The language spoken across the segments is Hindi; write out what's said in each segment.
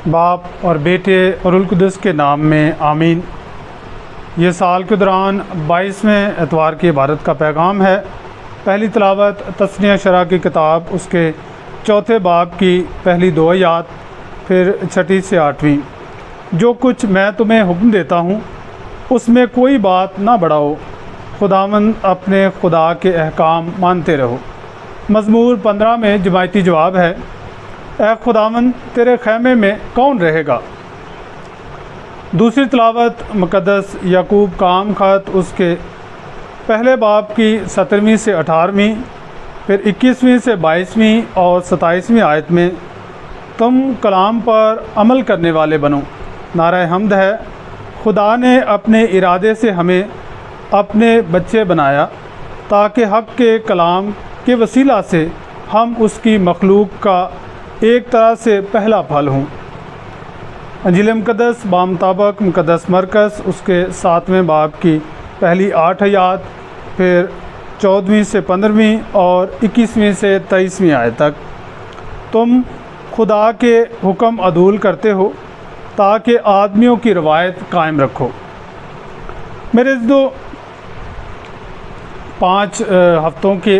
बाप और बेटे और रुल कुद्दुस के नाम में आमीन। ये साल के दौरान 22वें एतवार की इबारत का पैगाम है। पहली तिलावत तस्नीया शरा की किताब उसके चौथे बाब की पहली 2 आयत, फिर 6 से 8वीं। जो कुछ मैं तुम्हें हुक्म देता हूँ उसमें कोई बात ना बढ़ाओ, खुदावंद अपने खुदा के अहकाम मानते रहो। मज़मूर 15 में जमायती जवाब है, ए खुदावंद तेरे खैमे में कौन रहेगा। दूसरी तिलावत मुक़द्दस याकूब काम ख़त उसके पहले बाब की 17वीं से 18वीं, फिर 21वीं से 22वीं और 27वीं आयत में, तुम कलाम पर अमल करने वाले बनो। नारा हम्द है, खुदा ने अपने इरादे से हमें अपने बच्चे बनाया ताकि हक़ के कलाम के वसीला से हम उसकी मखलूक का एक तरह से पहला फल हों। अंजील मुक़द्दस बामुताबिक मुक़द्दस मरकज़ उसके 7वें बाब की पहली 8 आयत, फिर 14वीं से 15वीं और 21वीं से 23वीं आयत तक। तुम खुदा के हुक्म अदूल करते हो ताकि आदमियों की रवायत कायम रखो। मेरे दो 5 हफ़्तों के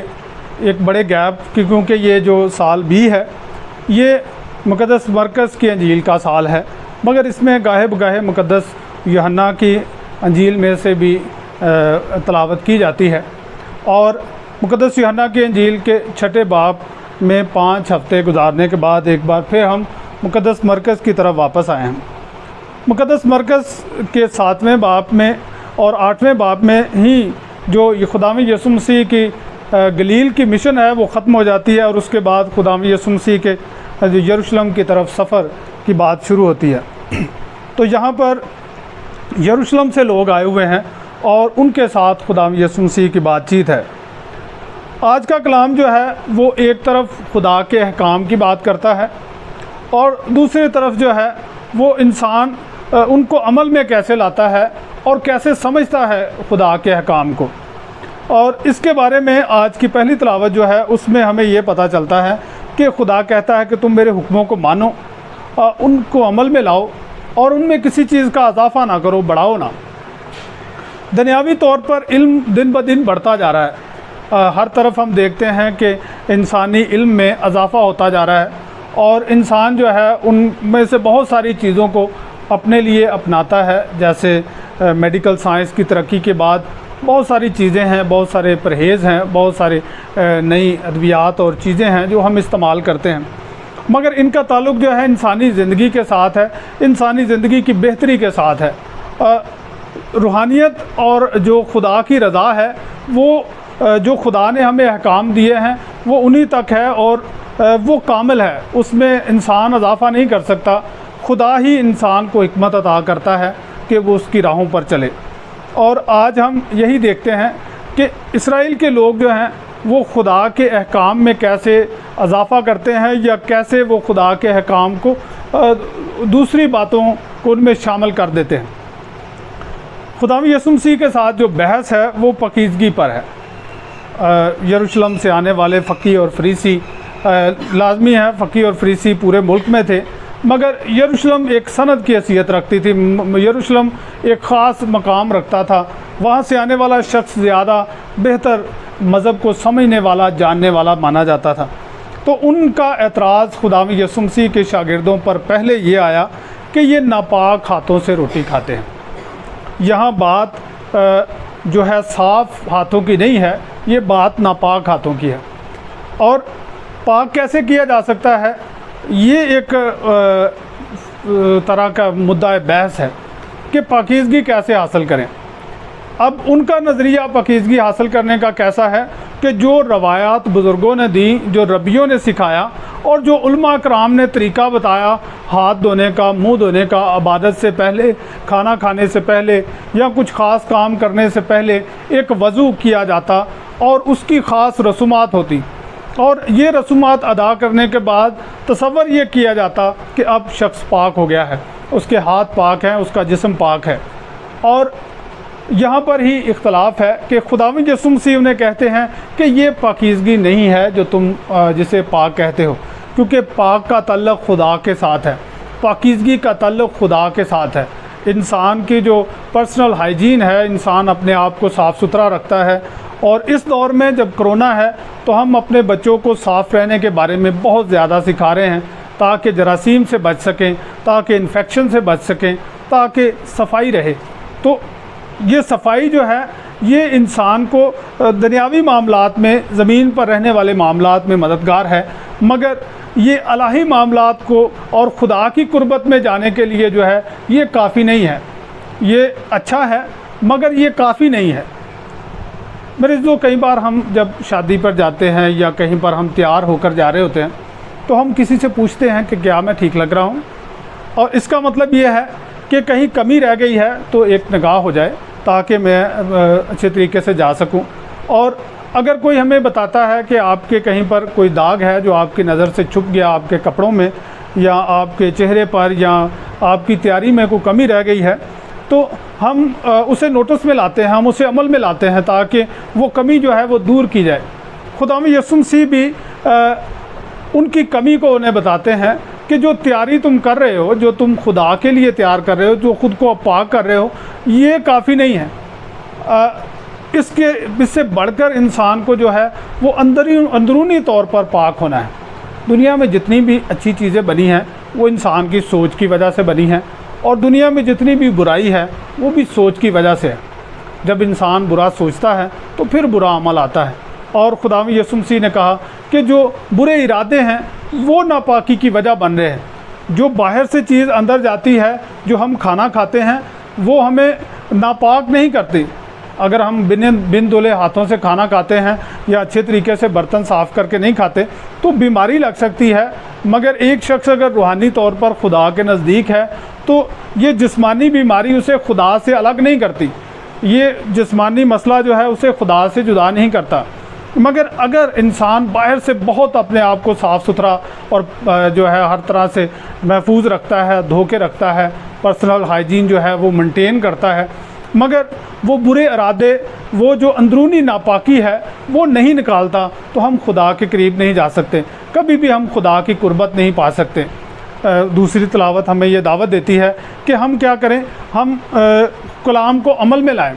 एक बड़े गैप की, क्योंकि ये जो साल भी है ये मुक़द्दस मरकज़ की अंजील का साल है, मगर इसमें गाहे बगाहे मुक़द्दस यूहन्ना की अंजील में से भी तिलावत की जाती है। और मुक़द्दस यूहन्ना की अंजील के 6 बाब में 5 हफ़्ते गुजारने के बाद एक बार फिर हम मुक़द्दस मरकज़ की तरफ वापस आए हैं। मुक़द्दस मरकज़ के 7वें बाब में और 8वें बाब में ही जो ये खुदावंद यीशु मसीह की गलील की मिशन है वो ख़त्म हो जाती है, और उसके बाद खुदावंद यीशु मसीह के यरूशलेम की तरफ सफ़र की बात शुरू होती है। तो यहाँ पर यरूशलेम से लोग आए हुए हैं और उनके साथ खुदावंद यीशु मसीह की बातचीत है। आज का कलाम जो है वो एक तरफ खुदा के अहकाम की बात करता है और दूसरी तरफ जो है वो इंसान उनको अमल में कैसे लाता है और कैसे समझता है खुदा के अहकाम को। और इसके बारे में आज की पहली तिलावत जो है उसमें हमें ये पता चलता है कि खुदा कहता है कि तुम मेरे हुक्मों को मानो, उनको अमल में लाओ और उनमें किसी चीज़ का इजाफा ना करो, बढ़ाओ ना। दुनियावी तौर पर इल्म दिन ब दिन बढ़ता जा रहा है। हर तरफ हम देखते हैं कि इंसानी इल्म में इजाफा होता जा रहा है और इंसान जो है उनमें से बहुत सारी चीज़ों को अपने लिए अपनाता है। जैसे मेडिकल साइंस की तरक्की के बाद बहुत सारी चीज़ें हैं, बहुत सारे परहेज़ हैं, बहुत सारे नई अद्वियात और चीज़ें हैं जो हम इस्तेमाल करते हैं, मगर इनका ताल्लुक़ जो है इंसानी ज़िंदगी के साथ है, इंसानी ज़िंदगी की बेहतरी के साथ है। रूहानियत और जो खुदा की रज़ा है वो जो खुदा ने हमें अहकाम दिए हैं वो उन्हीं तक है और वो कामिल है, उसमें इंसान इजाफा नहीं कर सकता। खुदा ही इंसान को हिकमत अता करता है कि वो उसकी राहों पर चले। और आज हम यही देखते हैं कि इस्राएल के लोग जो हैं वो खुदा के अहकाम में कैसे इजाफा करते हैं या कैसे वो खुदा के अहकाम को दूसरी बातों को उनमें शामिल कर देते हैं। खुदावंद यीशु मसीह के साथ जो बहस है वो पाकीज़गी पर है। यरूशलेम से आने वाले फ़कीह और फरीसी, लाजमी है फ़कीह और फरीसी पूरे मुल्क में थे, मगर यरूशलेम एक सनद की हैसियत रखती थी। यरूशलेम एक ख़ास मकाम रखता था, वहाँ से आने वाला शख्स ज़्यादा बेहतर मज़हब को समझने वाला, जानने वाला माना जाता था। तो उनका एतराज़ खुदावंद यीशु मसीह के शागिर्दों पर पहले ये आया कि ये नापाक हाथों से रोटी खाते हैं। यहाँ बात जो है साफ़ हाथों की नहीं है, ये बात नापाक हाथों की है। और पाक कैसे किया जा सकता है, ये एक तरह का मुद्दा बहस है कि पाकीज़गी कैसे हासिल करें। अब उनका नज़रिया पाकीज़गी हासिल करने का कैसा है कि जो रवायात बुज़ुर्गों ने दी, जो रब्बियों ने सिखाया और जो उलमा कराम ने तरीक़ा बताया हाथ धोने का, मुंह धोने का, इबादत से पहले, खाना खाने से पहले या कुछ ख़ास काम करने से पहले एक वज़ू किया जाता और उसकी ख़ास रसूमात होती, और ये रसूमात अदा करने के बाद तसव्वुर ये किया जाता कि अब शख्स पाक हो गया है, उसके हाथ पाक हैं, उसका जिस्म पाक है। और यहाँ पर ही इख्तलाफ है कि खुदावंद यीशु मसीह उन्हें कहते हैं कि ये पाकीज़गी नहीं है जो तुम जिसे पाक कहते हो, क्योंकि पाक का तल्लुक़ खुदा के साथ है। पाकीज़गी का ताल्लुक़ खुदा के साथ है। इंसान की जो पर्सनल हाइजीन है, इंसान अपने आप को साफ़ सुथरा रखता है। और इस दौर में जब कोरोना है तो हम अपने बच्चों को साफ़ रहने के बारे में बहुत ज़्यादा सिखा रहे हैं, ताकि जरासीम से बच सकें, ताकि इन्फेक्शन से बच सकें, ताकि सफाई रहे। तो ये सफाई जो है ये इंसान को दुनियावी मामलात में, ज़मीन पर रहने वाले मामलात में मददगार है, मगर ये इलाही मामलात को और खुदा की कुर्बत में जाने के लिए जो है ये काफ़ी नहीं है। ये अच्छा है मगर ये काफ़ी नहीं है। मेरे जो कई बार हम जब शादी पर जाते हैं या कहीं पर हम तैयार होकर जा रहे होते हैं तो हम किसी से पूछते हैं कि क्या मैं ठीक लग रहा हूँ, और इसका मतलब ये है कि कहीं कमी रह गई है तो एक निगाह हो जाए ताकि मैं अच्छे तरीके से जा सकूं। और अगर कोई हमें बताता है कि आपके कहीं पर कोई दाग है जो आपकी नज़र से छुप गया, आपके कपड़ों में या आपके चेहरे पर या आपकी तैयारी में कोई कमी रह गई है, तो हम उसे नोटिस में लाते हैं, हम उसे अमल में लाते हैं ताकि वो कमी जो है वो दूर की जाए। खुदावंद यीशु मसीह भी उनकी कमी को उन्हें बताते हैं कि जो तैयारी तुम कर रहे हो, जो तुम खुदा के लिए तैयार कर रहे हो, जो ख़ुद को पाक कर रहे हो, ये काफ़ी नहीं है। इससे बढ़कर इंसान को जो है वो अंदरूनी तौर पर पाक होना है। दुनिया में जितनी भी अच्छी चीज़ें बनी हैं वो इंसान की सोच की वजह से बनी हैं, और दुनिया में जितनी भी बुराई है वो भी सोच की वजह से है। जब इंसान बुरा सोचता है तो फिर बुरा अमल आता है। और खुदावंद यीशु मसीह ने कहा कि जो बुरे इरादे हैं वो नापाकी की वजह बन रहे हैं। जो बाहर से चीज़ अंदर जाती है, जो हम खाना खाते हैं, वो हमें नापाक नहीं करती। अगर हम बिन धुले हाथों से खाना खाते हैं या अच्छे तरीके से बर्तन साफ़ करके नहीं खाते तो बीमारी लग सकती है। मगर एक शख्स अगर रूहानी तौर पर खुदा के नज़दीक है तो ये जिस्मानी बीमारी उसे खुदा से अलग नहीं करती, ये जिस्मानी मसला जो है उसे खुदा से जुदा नहीं करता। मगर अगर इंसान बाहर से बहुत अपने आप को साफ़ सुथरा और जो है हर तरह से महफूज रखता है, धो के रखता है, पर्सनल हाइजीन जो है वो मेंटेन करता है, मगर वो बुरे इरादे, वो जो अंदरूनी नापाकी है वो नहीं निकालता, तो हम खुदा के करीब नहीं जा सकते, कभी भी हम खुदा की कुर्बत नहीं पा सकते। दूसरी तिलावत हमें ये दावत देती है कि हम क्या करें, हम कलाम को अमल में लाएं।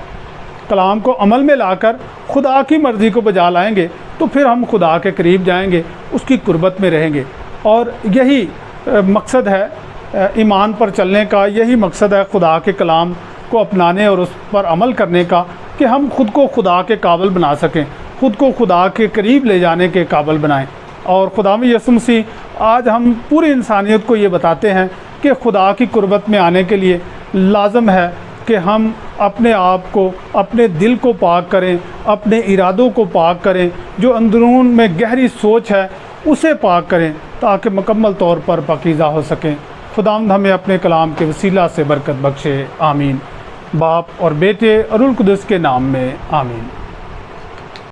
कलाम को अमल में लाकर खुदा की मर्ज़ी को बजा लाएंगे तो फिर हम खुदा के करीब जाएंगे, उसकी कुर्बत में रहेंगे। और यही मकसद है ईमान पर चलने का, यही मकसद है खुदा के कलाम को अपनाने और उस पर अमल करने का, कि हम ख़ुद को खुदा के काबिल बना सकें, ख़ुद को खुदा के करीब ले जाने के काबिल बनाएं। और खुदावंद यीशु मसीह आज हम पूरी इंसानियत को ये बताते हैं कि खुदा की कुर्बत में आने के लिए लाजम है कि हम अपने आप को, अपने दिल को पाक करें, अपने इरादों को पाक करें, जो अंदरून में गहरी सोच है उसे पाक करें, ताकि मुकम्मल तौर पर पाकीज़ा हो सकें। खुदावंद हमें अपने कलाम के वसीला से बरकत बख्शे। आमीन। बाप और बेटे और रूह कुद्दूस के नाम में आमीन।